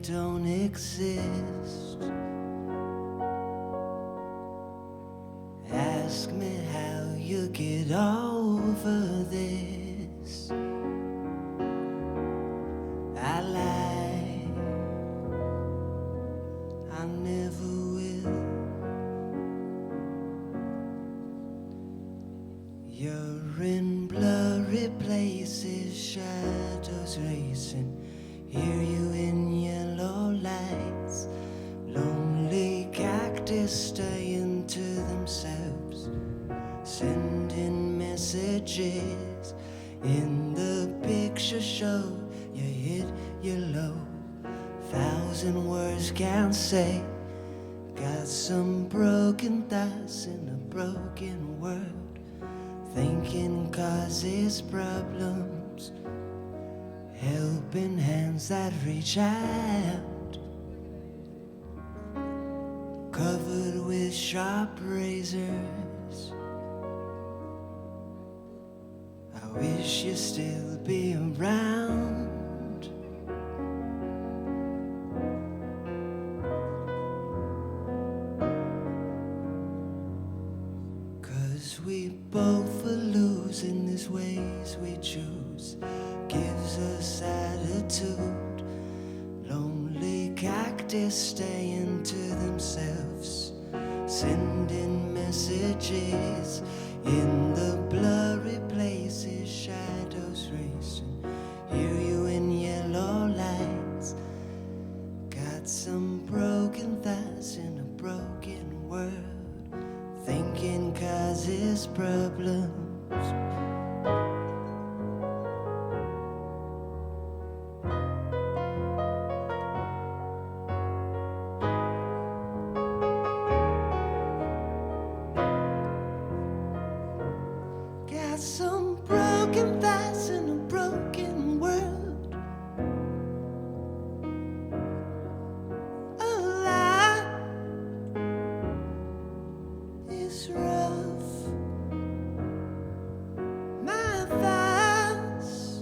don't exist. Ask me how you get over this. I lie, I never will. You're in blurry places, shadows racing. Hear you in yellow lights. Lonely cactus staying to themselves, sending messages. In the picture show, you hit your low. 1,000 words can't say. Got some broken thoughts in a broken world. Thinking causes problems. Helping hands that reach out, covered with sharp razors. I wish you'd still be around. Cause we both are losing these ways we choose. Gives us attitude. Lonely cactus staying to themselves, sending messages. In the blurry places, shadows racing. Hear you in yellow lights. Got some broken thoughts in a broken world. Thinking causes problems. Some broken thoughts in a broken world. A lie is rough. My thoughts.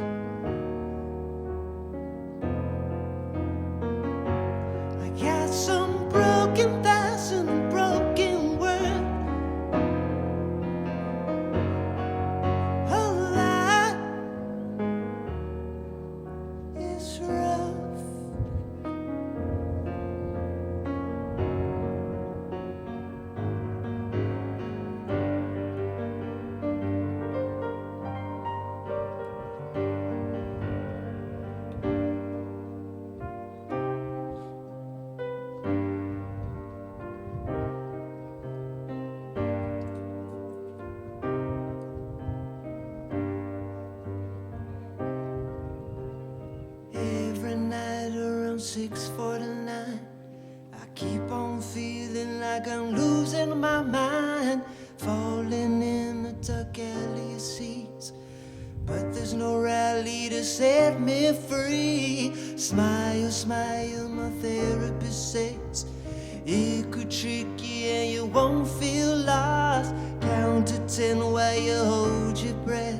I got some broken thoughts in a broken world. Every night around 6:49, I keep on feeling like I'm losing my mind, falling in the dark alley seats. But there's no rally to set me free. Smile, smile, my therapist says it could trick you and you won't feel lost. Count to 10 while you hold your breath.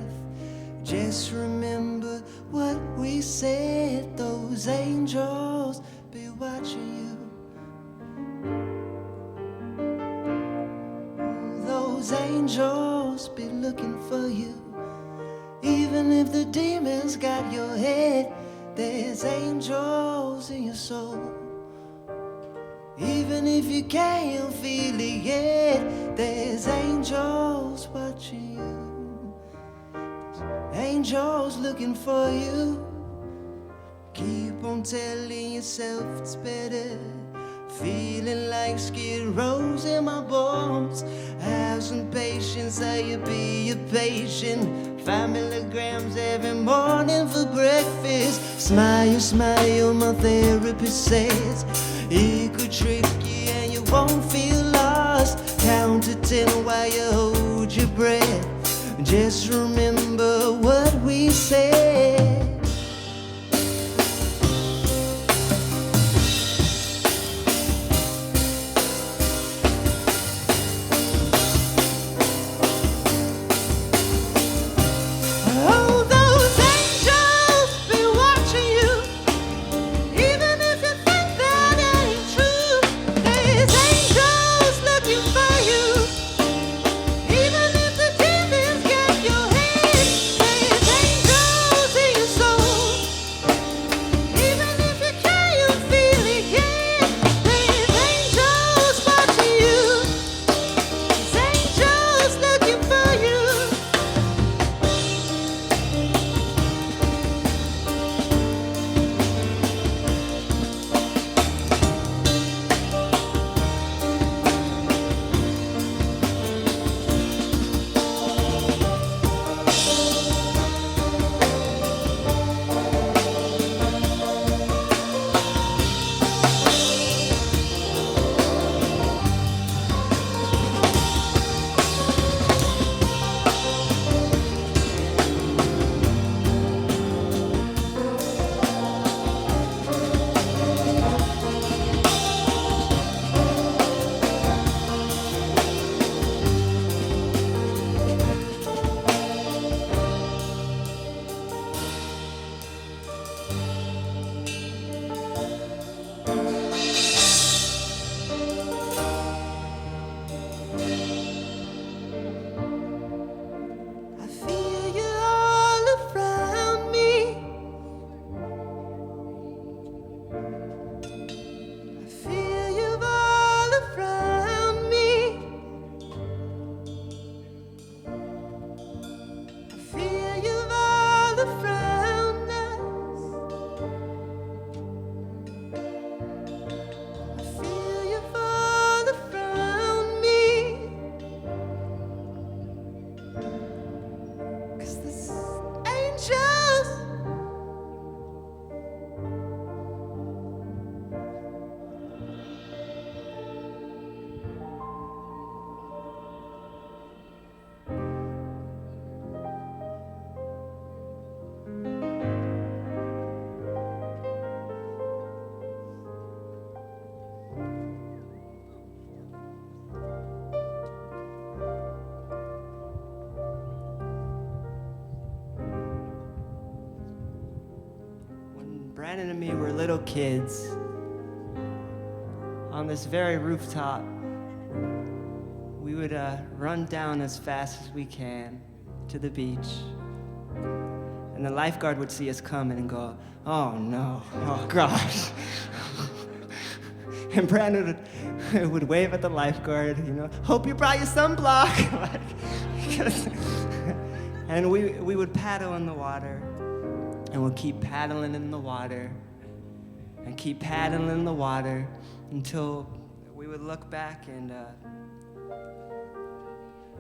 Just remember what we said. Those angels be watching you. Those angels be looking for you. Even if the demons got your head, there's angels in your soul. Even if you can't feel it yet, there's angels watching you. Angels looking for you. Keep on telling yourself it's better. Feeling like Skid Row's in my bones. Have some patience, how you be a patient. 5 milligrams every morning for breakfast. Smile, smile, my therapist says it could trick you and you won't feel lost. Count to 10 while you hold your breath. Just remember what we said. Oh, those angels be watching you. Even if you think I feel you all around me. I feel you all around us. I feel you all around me. 'Cause this angels. When Brandon and me were little kids, on this very rooftop, we would run down as fast as we can to the beach. And the lifeguard would see us coming and go, "Oh no, oh gosh." And Brandon would wave at the lifeguard, you know, "Hope you brought your sunblock." And we would paddle in the water, and we'll keep paddling in the water, and keep paddling in the water until we would look back and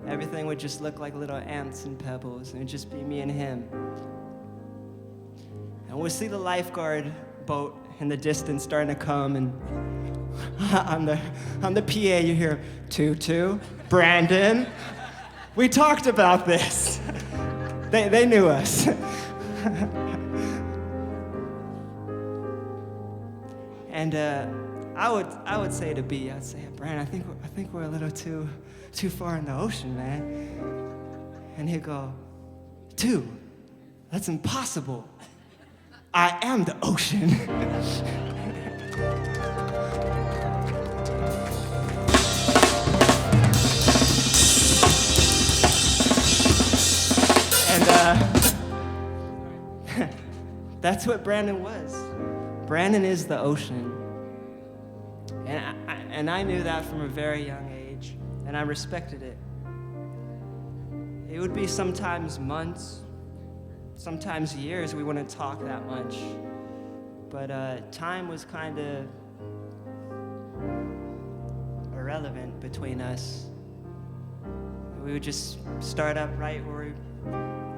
everything would just look like little ants and pebbles, and it'd just be me and him. And we'd see the lifeguard boat in the distance starting to come, and on the PA you hear, "Tutu, Brandon, we talked about this." They knew us. And I would say to B, I'd say, "Brandon, I think we're a little too far in the ocean, man." And he'd go, "Two, that's impossible. I am the ocean." And that's what Brandon was. Brandon is the ocean. And I knew that from a very young age, and I respected it. It would be sometimes months, sometimes years we wouldn't talk that much, but time was kind of irrelevant between us. We would just start up right where we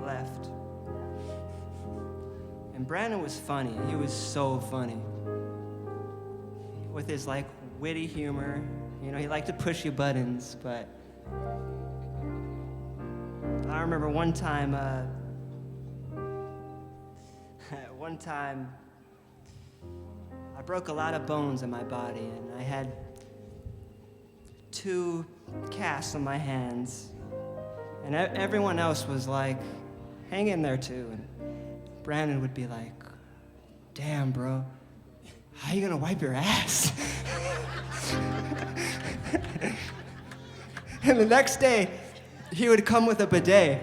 left. And Brandon was funny. He was so funny. With his like witty humor, you know, he liked to push your buttons, but I remember one time I broke a lot of bones in my body, and I had 2 casts on my hands, and everyone else was like, "Hang in there too." And Brandon would be like, "Damn, bro, how you gonna wipe your ass?" And the next day, he would come with a bidet,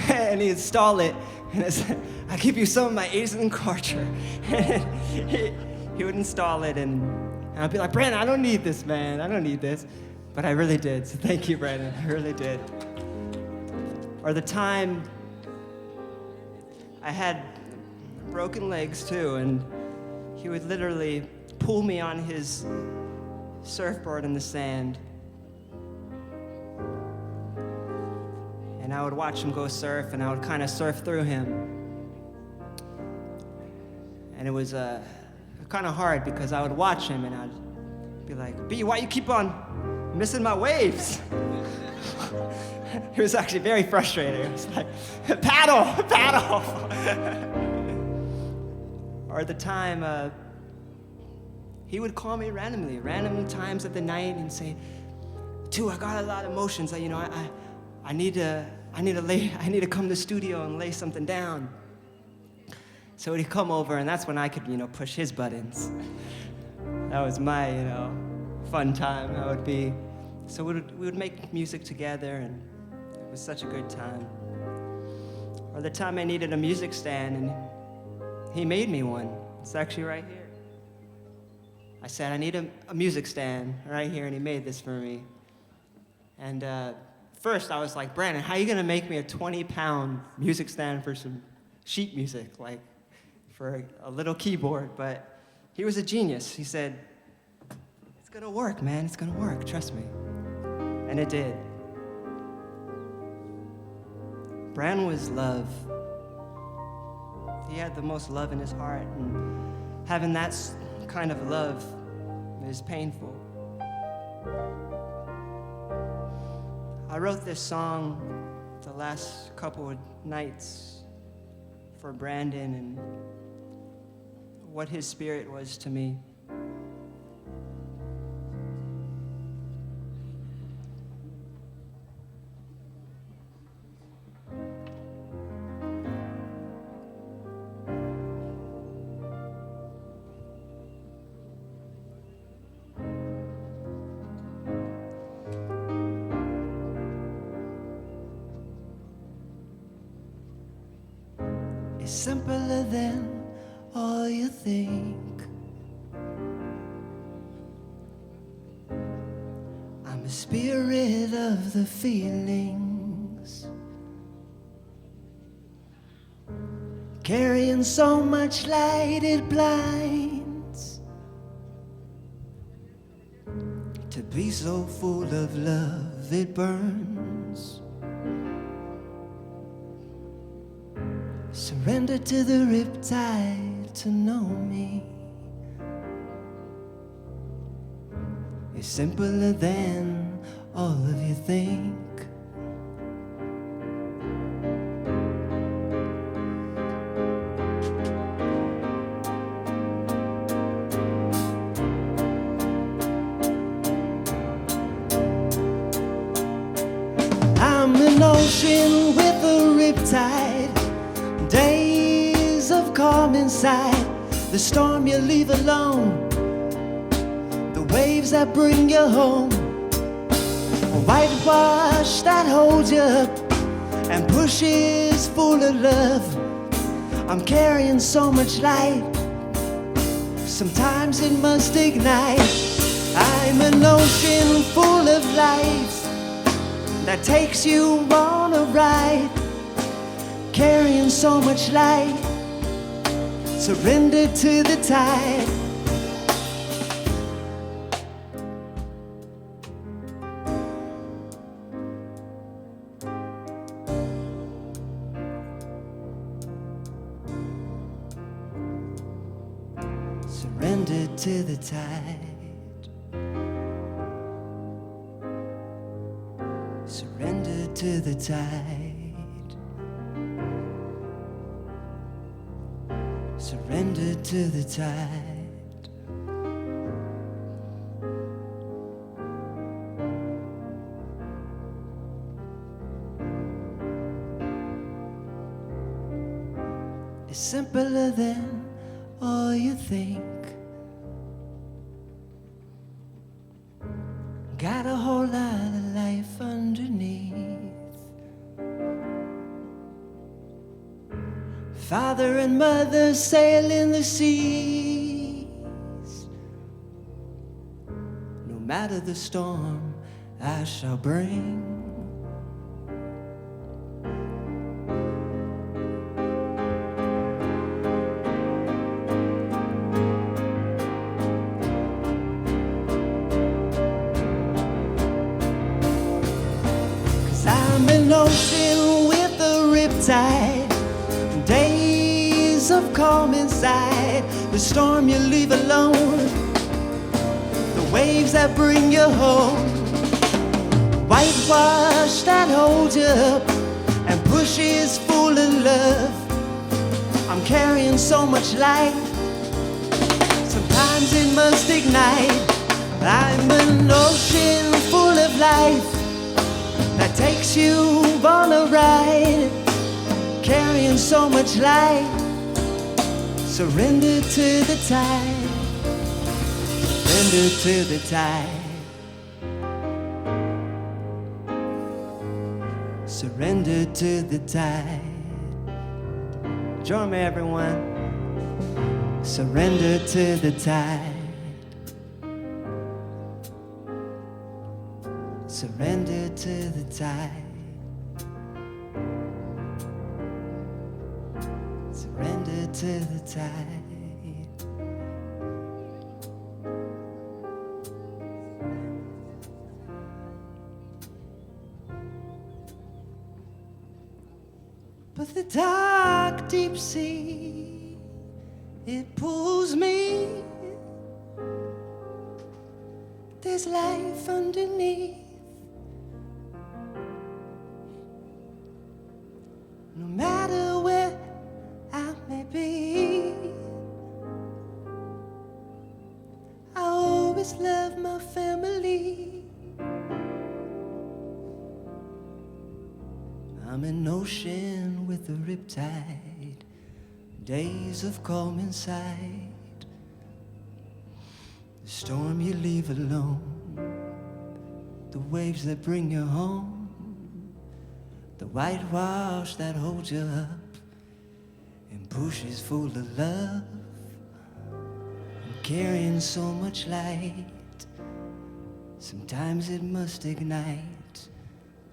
and he'd install it, and it's, "I give you some of my Asian culture." He would install it, and I'd be like, "Brandon, I don't need this, man. I don't need this." But I really did, so thank you, Brandon. I really did. Or the time I had broken legs too, and he would literally pull me on his surfboard in the sand, and I would watch him go surf, and I would kind of surf through him, and it was kind of hard because I would watch him and I'd be like, "B, why you keep on missing my waves?" He was actually very frustrated. He was like, "Paddle, paddle." Or the time he would call me random times of the night and say, "Dude, I got a lot of emotions. You know, I need to come to the studio and lay something down." So he'd come over, and that's when I could, you know, push his buttons. That was my, you know, fun time. That would be. So we would make music together, and it was such a good time. Or the time I needed a music stand, and he made me one. It's actually right here. I said, I need a music stand right here, and he made this for me. And first I was like, Brandon, how are you gonna make me a 20-pound music stand for some sheet music, like for a little keyboard? But he was a genius. He said, it's gonna work, man, it's gonna work, trust me. And it did. Brandon was love. He had the most love in his heart, and having that kind of love is painful. I wrote this song the last couple of nights for Brandon and what his spirit was to me. It's simpler than all you think. I'm a spirit of the feelings, carrying so much light it blinds. To be so full of love it burns. Surrender to the riptide to know me. It's simpler than all of you think. I'm an ocean with a riptide, days of calm inside, the storm you leave alone, the waves that bring you home, a whitewash that holds you up and pushes full of love. I'm carrying so much light, sometimes it must ignite. I'm an ocean full of life that takes you on a ride, carrying so much light, surrender to the tide. Surrender to the tide. Surrender to the tide. Surrender to the tide. It's simpler than all you think. Got a whole lot of life underneath. Father and mother sailing the seas. No matter the storm I shall bring. I'm an ocean with a riptide, days of calm inside, the storm you leave alone, the waves that bring you home, whitewash that holds you up and pushes full of love. I'm carrying so much light, sometimes it must ignite. I'm an ocean full of life that takes you on a ride, carrying so much light. Surrender to the tide. Surrender to the tide. Surrender to the tide. Join me, everyone. Surrender to the tide. Surrender to the tide. Surrender to the tide. But the dark deep sea, it pulls me. There's life underneath. No matter where I may be, I always love my family. I'm an ocean with a riptide, days of calm inside. The storm you leave alone, the waves that bring you home, the whitewash that holds you up and bushes full of love. I'm carrying so much light, sometimes it must ignite.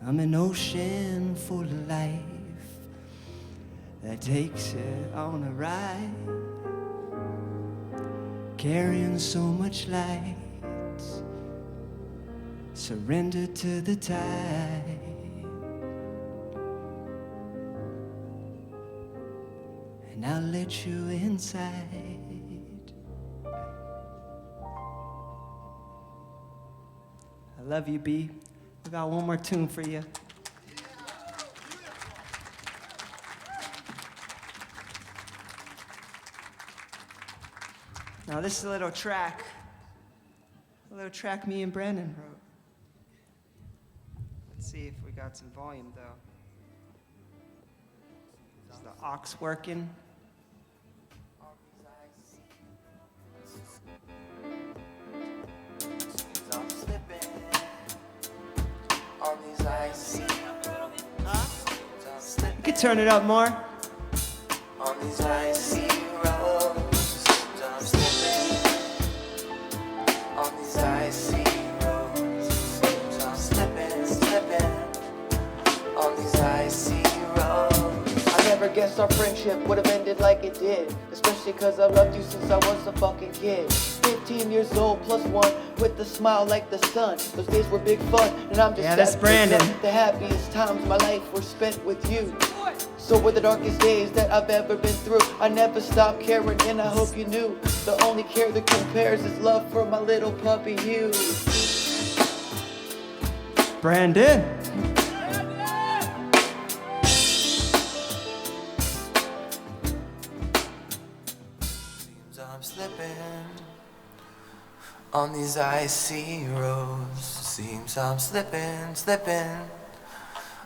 I'm an ocean full of life that takes you on a ride, carrying so much light. Surrender to the tide. And I'll let you inside. I love you, B. We got one more tune for you. Now this is a little track me and Brandon wrote. Let's see if we got some volume though. Is the aux working? You could turn it up more. On these icy roads, I'm slipping. On these icy roads, I'm slipping, slipping. On these icy roads. I never guessed our friendship would have ended like it did, especially cause I've loved you since I was a fucking kid. 15 years old plus one with a smile like the sun. Those days were big fun, and I'm just that's Brandon. The happiest times of my life were spent with you. So were the darkest days that I've ever been through. I never stopped caring, and I hope you knew. The only care that compares is love for my little puppy Hugh. Brandon. Seems I'm slipping on these icy roads. Seems I'm slipping, slipping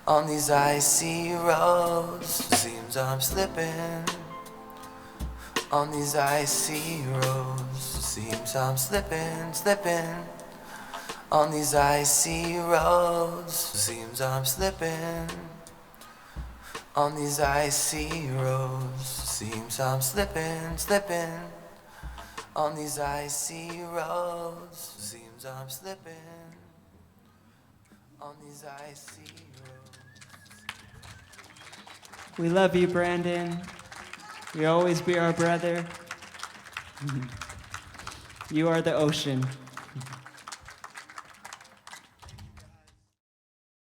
on these icy roads. Seems I'm slipping on these icy roads. Seems I'm slipping, slipping on these icy roads. Seems I'm slipping on these icy roads. Seems I'm slipping, slipping on these icy roads. Seems I'm slipping on these icy roads. We love you, Brandon. You'll always be our brother. You are the ocean.